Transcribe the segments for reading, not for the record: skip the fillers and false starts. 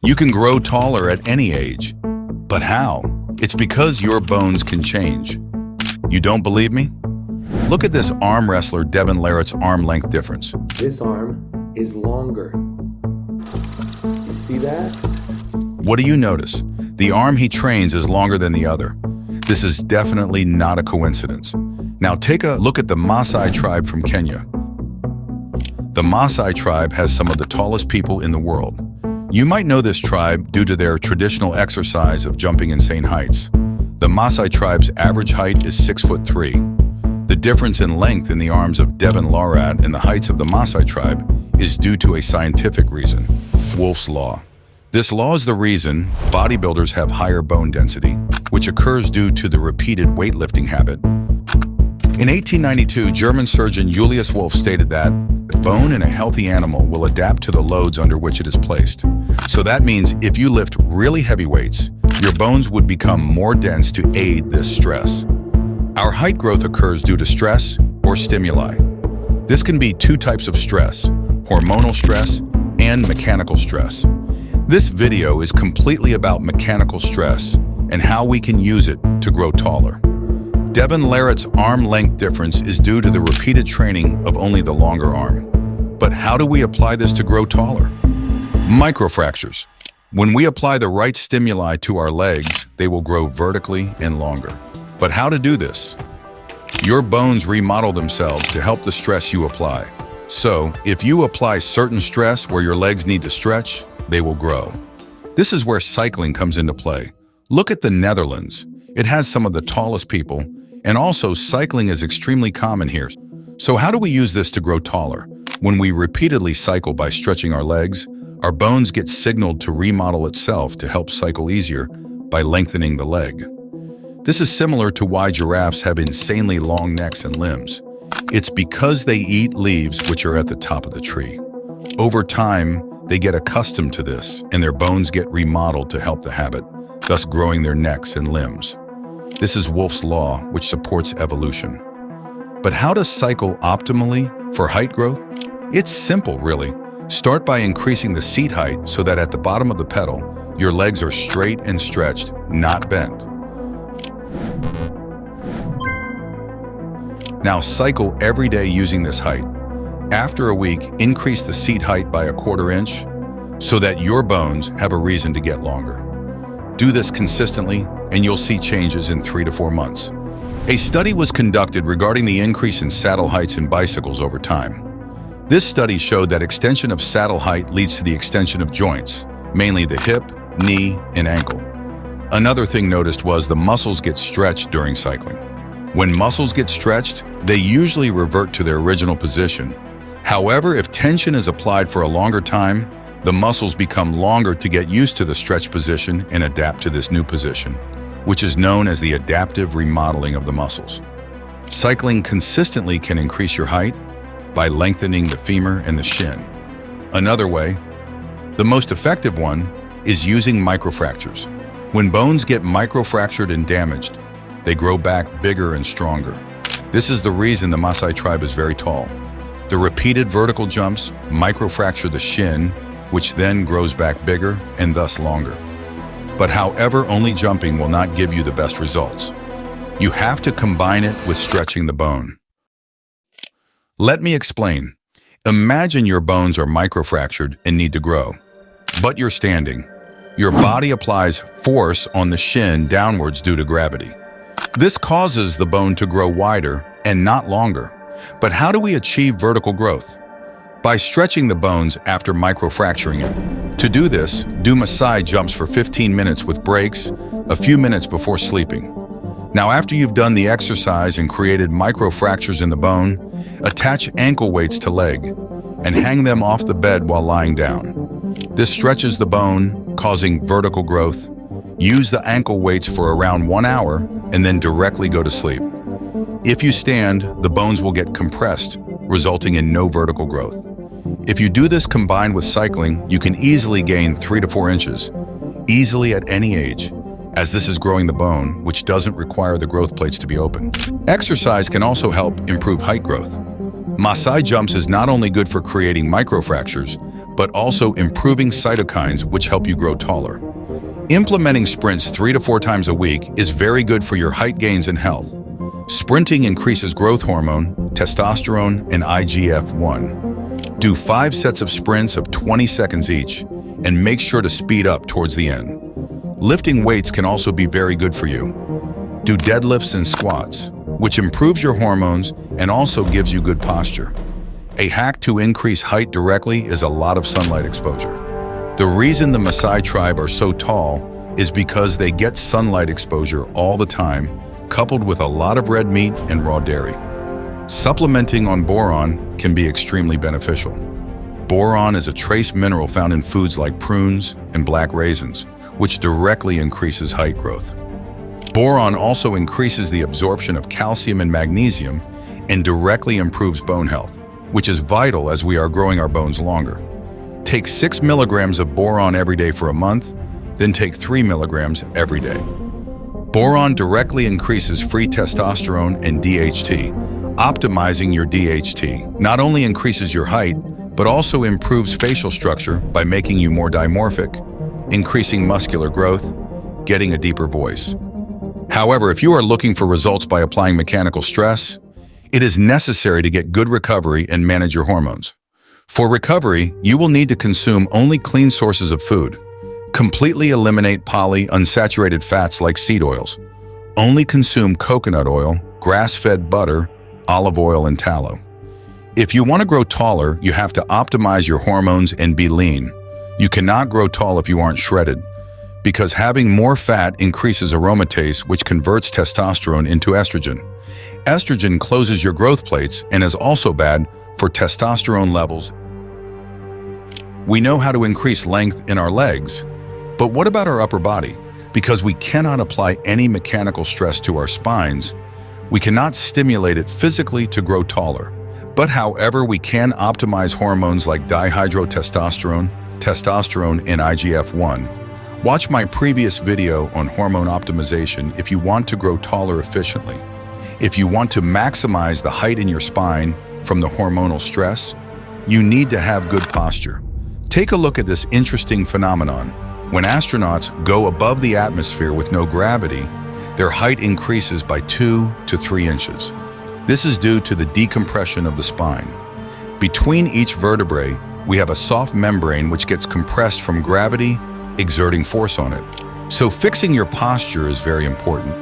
You can grow taller at any age. But how? It's because your bones can change. You don't believe me? Look at this arm wrestler Devin Larratt's arm length difference. This arm is longer. You see that? What do you notice? The arm he trains is longer than the other. This is definitely not a coincidence. Now take a look at the Maasai tribe from Kenya. The Maasai tribe has some of the tallest people in the world. You might know this tribe due to their traditional exercise of jumping insane heights. The Maasai tribe's average height is 6'3". The difference in length in the arms of Devin Larratt and the heights of the Maasai tribe is due to a scientific reason, Wolff's law. This law is the reason bodybuilders have higher bone density, which occurs due to the repeated weightlifting habit. In 1892, German surgeon Julius Wolff stated that bone in a healthy animal will adapt to the loads under which it is placed. So that means if you lift really heavy weights, your bones would become more dense to aid this stress. Our height growth occurs due to stress or stimuli. This can be two types of stress, hormonal stress and mechanical stress. This video is completely about mechanical stress and how we can use it to grow taller. Devin Larratt's arm length difference is due to the repeated training of only the longer arm. But how do we apply this to grow taller? Microfractures. When we apply the right stimuli to our legs, they will grow vertically and longer. But how to do this? Your bones remodel themselves to help the stress you apply. So, if you apply certain stress where your legs need to stretch, they will grow. This is where cycling comes into play. Look at the Netherlands. It has some of the tallest people, and also cycling is extremely common here. So how do we use this to grow taller? When we repeatedly cycle by stretching our legs, our bones get signaled to remodel itself to help cycle easier by lengthening the leg. This is similar to why giraffes have insanely long necks and limbs. It's because they eat leaves which are at the top of the tree. Over time, they get accustomed to this, and their bones get remodeled to help the habit, thus growing their necks and limbs. This is Wolff's law, which supports evolution. But how to cycle optimally for height growth? It's simple, really. Start by increasing the seat height so that at the bottom of the pedal, your legs are straight and stretched, not bent. Now cycle every day using this height. After a week, increase the seat height by 1/4 inch so that your bones have a reason to get longer. Do this consistently, and you'll see changes in 3 to 4 months. A study was conducted regarding the increase in saddle heights in bicycles over time. This study showed that extension of saddle height leads to the extension of joints, mainly the hip, knee, and ankle. Another thing noticed was the muscles get stretched during cycling. When muscles get stretched, they usually revert to their original position. However, if tension is applied for a longer time, the muscles become longer to get used to the stretch position and adapt to this new position, which is known as the adaptive remodeling of the muscles. Cycling consistently can increase your height by lengthening the femur and the shin. Another way, the most effective one, is using microfractures. When bones get microfractured and damaged, they grow back bigger and stronger. This is the reason the Maasai tribe is very tall. The repeated vertical jumps microfracture the shin, which then grows back bigger and thus longer. But however, only jumping will not give you the best results. You have to combine it with stretching the bone. Let me explain. Imagine your bones are microfractured and need to grow, but you're standing. Your body applies force on the shin downwards due to gravity. This causes the bone to grow wider and not longer. But how do we achieve vertical growth? By stretching the bones after microfracturing it. To do this, do Maasai jumps for 15 minutes with breaks, a few minutes before sleeping. Now, after you've done the exercise and created microfractures in the bone, attach ankle weights to leg and hang them off the bed while lying down. This stretches the bone, causing vertical growth. Use the ankle weights for around 1 hour and then directly go to sleep. If you stand, the bones will get compressed, resulting in no vertical growth. If you do this combined with cycling, you can easily gain 3 to 4 inches, easily at any age, as this is growing the bone, which doesn't require the growth plates to be open. Exercise can also help improve height growth. Maasai jumps is not only good for creating microfractures, but also improving cytokines which help you grow taller. Implementing sprints 3 to 4 times a week is very good for your height gains and health. Sprinting increases growth hormone, testosterone, and IGF-1. Do 5 sets of sprints of 20 seconds each, and make sure to speed up towards the end. Lifting weights can also be very good for you. Do deadlifts and squats, which improves your hormones and also gives you good posture. A hack to increase height directly is a lot of sunlight exposure. The reason the Maasai tribe are so tall is because they get sunlight exposure all the time, coupled with a lot of red meat and raw dairy. Supplementing on boron can be extremely beneficial. Boron is a trace mineral found in foods like prunes and black raisins, which directly increases height growth. Boron also increases the absorption of calcium and magnesium and directly improves bone health, which is vital as we are growing our bones longer. Take 6 milligrams of boron every day for a month, then take 3 milligrams every day. Boron directly increases free testosterone and DHT. Optimizing your DHT not only increases your height, but also improves facial structure by making you more dimorphic, increasing muscular growth, getting a deeper voice. However, if you are looking for results by applying mechanical stress, it is necessary to get good recovery and manage your hormones. For recovery, you will need to consume only clean sources of food. Completely eliminate polyunsaturated fats like seed oils. Only consume coconut oil, grass-fed butter, olive oil, and tallow. If you want to grow taller, you have to optimize your hormones and be lean. You cannot grow tall if you aren't shredded, because having more fat increases aromatase, which converts testosterone into estrogen. Estrogen closes your growth plates and is also bad for testosterone levels. We know how to increase length in our legs, but what about our upper body? Because we cannot apply any mechanical stress to our spines, we cannot stimulate it physically to grow taller. But however, we can optimize hormones like dihydrotestosterone, testosterone, and IGF-1. Watch my previous video on hormone optimization if you want to grow taller efficiently. If you want to maximize the height in your spine from the hormonal stress, you need to have good posture. Take a look at this interesting phenomenon. When astronauts go above the atmosphere with no gravity, their height increases by 2 to 3 inches. This is due to the decompression of the spine. Between each vertebrae, we have a soft membrane which gets compressed from gravity, exerting force on it. So fixing your posture is very important.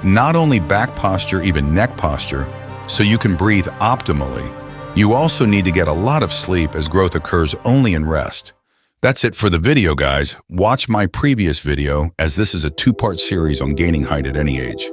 Not only back posture, even neck posture, so you can breathe optimally. You also need to get a lot of sleep as growth occurs only in rest. That's it for the video, guys. Watch my previous video as this is a 2-part series on gaining height at any age.